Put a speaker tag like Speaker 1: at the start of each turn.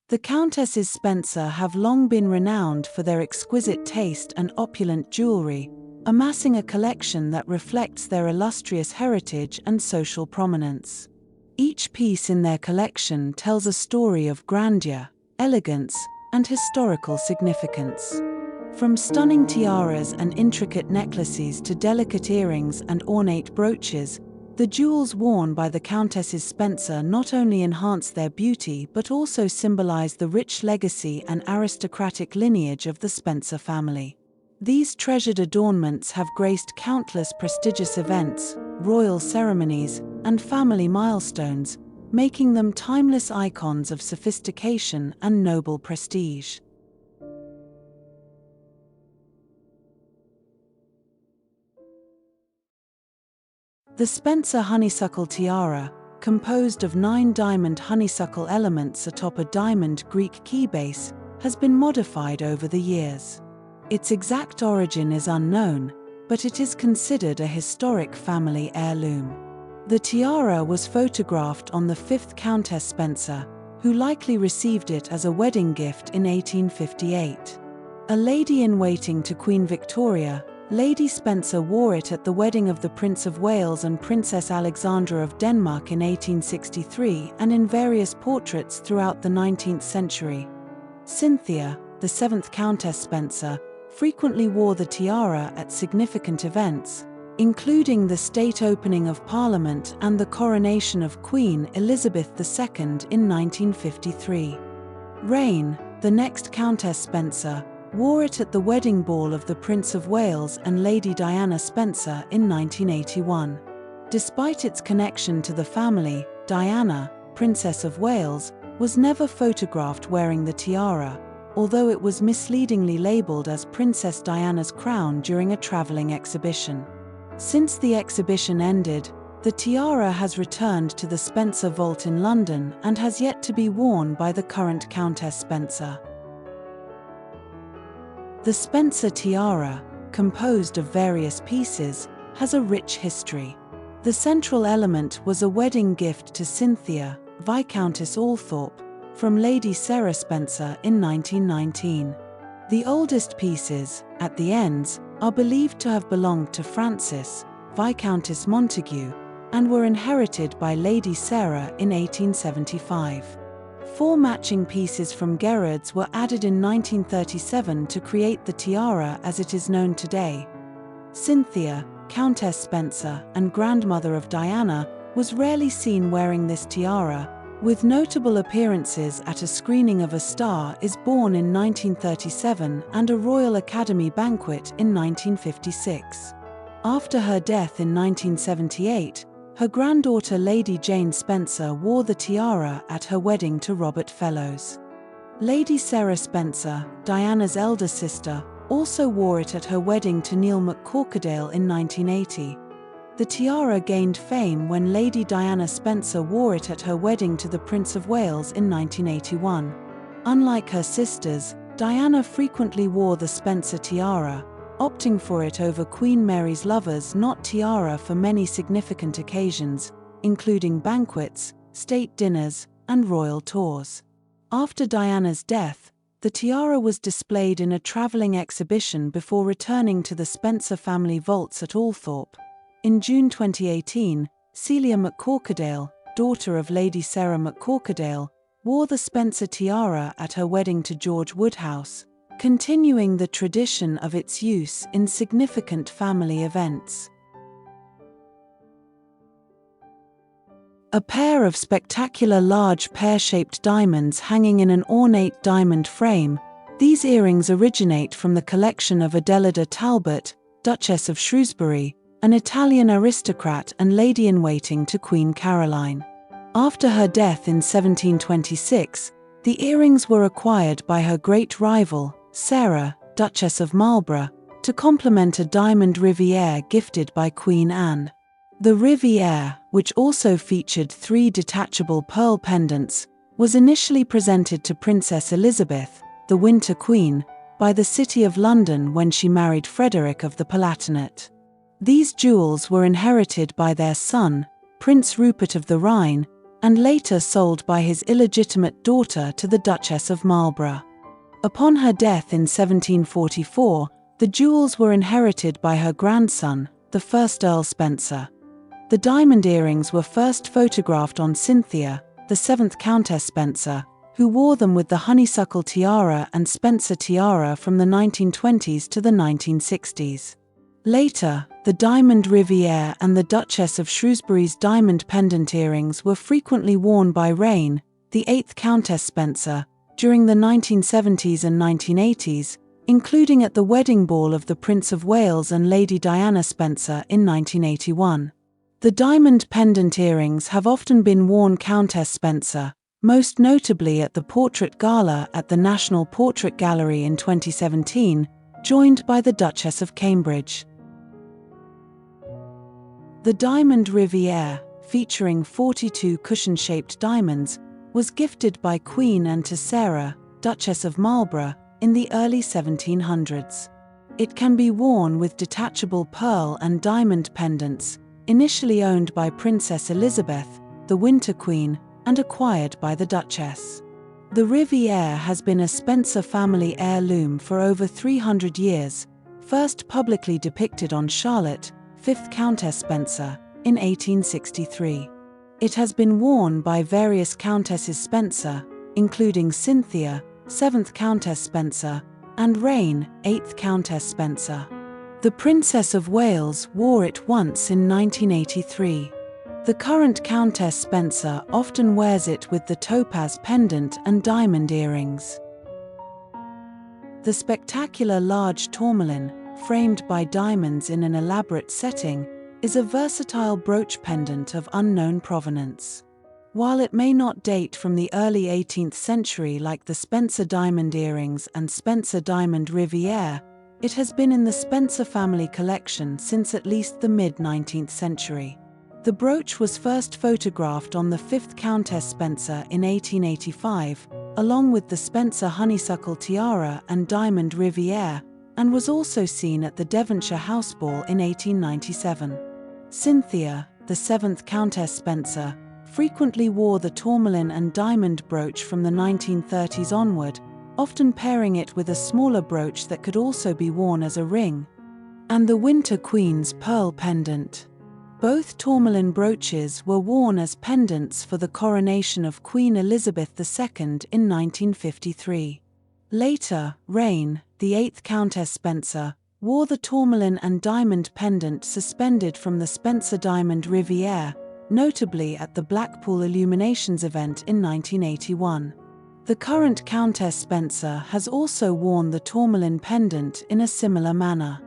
Speaker 1: The Countesses Spencer have long been renowned for their exquisite taste and opulent jewelry, amassing a collection that reflects their illustrious heritage and social prominence. Each piece in their collection tells a story of grandeur, elegance, and historical significance. From stunning tiaras and intricate necklaces to delicate earrings and ornate brooches, the jewels worn by the Countesses Spencer not only enhance their beauty but also symbolize the rich legacy and aristocratic lineage of the Spencer family. These treasured adornments have graced countless prestigious events, royal ceremonies, and family milestones, making them timeless icons of sophistication and noble prestige. The Spencer Honeysuckle Tiara, composed of 9 diamond honeysuckle elements atop a diamond Greek key base, has been modified over the years. Its exact origin is unknown, but it is considered a historic family heirloom. The tiara was photographed on the 5th Countess Spencer, who likely received it as a wedding gift in 1858. A lady-in-waiting to Queen Victoria, Lady Spencer wore it at the wedding of the Prince of Wales and Princess Alexandra of Denmark in 1863 and in various portraits throughout the 19th century. Cynthia, the 7th Countess Spencer, frequently wore the tiara at significant events, including the state opening of Parliament and the coronation of Queen Elizabeth II in 1953. Rain, the next Countess Spencer, wore it at the wedding ball of the Prince of Wales and Lady Diana Spencer in 1981. Despite its connection to the family, Diana, Princess of Wales, was never photographed wearing the tiara, although it was misleadingly labeled as Princess Diana's crown during a traveling exhibition. Since the exhibition ended, the tiara has returned to the Spencer Vault in London and has yet to be worn by the current Countess Spencer. The Spencer tiara, composed of various pieces, has a rich history. The central element was a wedding gift to Cynthia, Viscountess Althorpe, from Lady Sarah Spencer in 1919. The oldest pieces, at the ends, are believed to have belonged to Frances, Viscountess Montague, and were inherited by Lady Sarah in 1875. 4 matching pieces from Gerrards were added in 1937 to create the tiara as it is known today. Cynthia, Countess Spencer and grandmother of Diana, was rarely seen wearing this tiara, with notable appearances at a screening of A Star Is Born in 1937 and a Royal Academy banquet in 1956. After her death in 1978, her granddaughter Lady Jane Spencer wore the tiara at her wedding to Robert Fellows. Lady Sarah Spencer, Diana's elder sister, also wore it at her wedding to Neil McCorquodale in 1980. The tiara gained fame when Lady Diana Spencer wore it at her wedding to the Prince of Wales in 1981. Unlike her sisters, Diana frequently wore the Spencer tiara, opting for it over Queen Mary's Lover's Knot tiara for many significant occasions, including banquets, state dinners, and royal tours. After Diana's death, the tiara was displayed in a traveling exhibition before returning to the Spencer family vaults at Althorpe. In June 2018, Celia McCorquodale, daughter of Lady Sarah McCorquodale, wore the Spencer tiara at her wedding to George Woodhouse, continuing the tradition of its use in significant family events. A pair of spectacular large pear-shaped diamonds hanging in an ornate diamond frame, these earrings originate from the collection of Adelaide Talbot, Duchess of Shrewsbury, an Italian aristocrat and lady-in-waiting to Queen Caroline. After her death in 1726, the earrings were acquired by her great rival, Sarah, Duchess of Marlborough, to complement a diamond Rivière gifted by Queen Anne. The Rivière, which also featured 3 detachable pearl pendants, was initially presented to Princess Elizabeth, the Winter Queen, by the City of London when she married Frederick of the Palatinate. These jewels were inherited by their son, Prince Rupert of the Rhine, and later sold by his illegitimate daughter to the Duchess of Marlborough. Upon her death in 1744, the jewels were inherited by her grandson, the first Earl Spencer. The diamond earrings were first photographed on Cynthia, the seventh Countess Spencer, who wore them with the honeysuckle tiara and Spencer tiara from the 1920s to the 1960s. Later, the diamond riviere and the Duchess of Shrewsbury's diamond pendant earrings were frequently worn by Reine, the eighth Countess Spencer, during the 1970s and 1980s, including at the wedding ball of the Prince of Wales and Lady Diana Spencer in 1981. The diamond pendant earrings have often been worn Countess Spencer, most notably at the Portrait Gala at the National Portrait Gallery in 2017, joined by the Duchess of Cambridge. The diamond riviere, featuring 42 cushion-shaped diamonds, was gifted by Queen Anne to Sarah, Duchess of Marlborough, in the early 1700s. It can be worn with detachable pearl and diamond pendants, initially owned by Princess Elizabeth, the Winter Queen, and acquired by the Duchess. The Rivière has been a Spencer family heirloom for over 300 years, first publicly depicted on Charlotte, 5th Countess Spencer, in 1863. It has been worn by various Countesses Spencer, including Cynthia, 7th Countess Spencer, and Reine, 8th Countess Spencer. The Princess of Wales wore it once in 1983. The current Countess Spencer often wears it with the topaz pendant and diamond earrings. The spectacular large tourmaline, framed by diamonds in an elaborate setting, is a versatile brooch pendant of unknown provenance. While it may not date from the early 18th century like the Spencer diamond earrings and Spencer diamond riviere, it has been in the Spencer family collection since at least the mid-19th century. The brooch was first photographed on the 5th Countess Spencer in 1885, along with the Spencer Honeysuckle Tiara and diamond riviere, and was also seen at the Devonshire House Ball in 1897. Cynthia, the 7th Countess Spencer, frequently wore the tourmaline and diamond brooch from the 1930s onward, often pairing it with a smaller brooch that could also be worn as a ring, and the Winter Queen's pearl pendant. Both tourmaline brooches were worn as pendants for the coronation of Queen Elizabeth II in 1953. Later, Reine, the 8th Countess Spencer, wore the tourmaline and diamond pendant suspended from the Spencer Diamond Riviere, notably at the Blackpool Illuminations event in 1981. The current Countess Spencer has also worn the tourmaline pendant in a similar manner.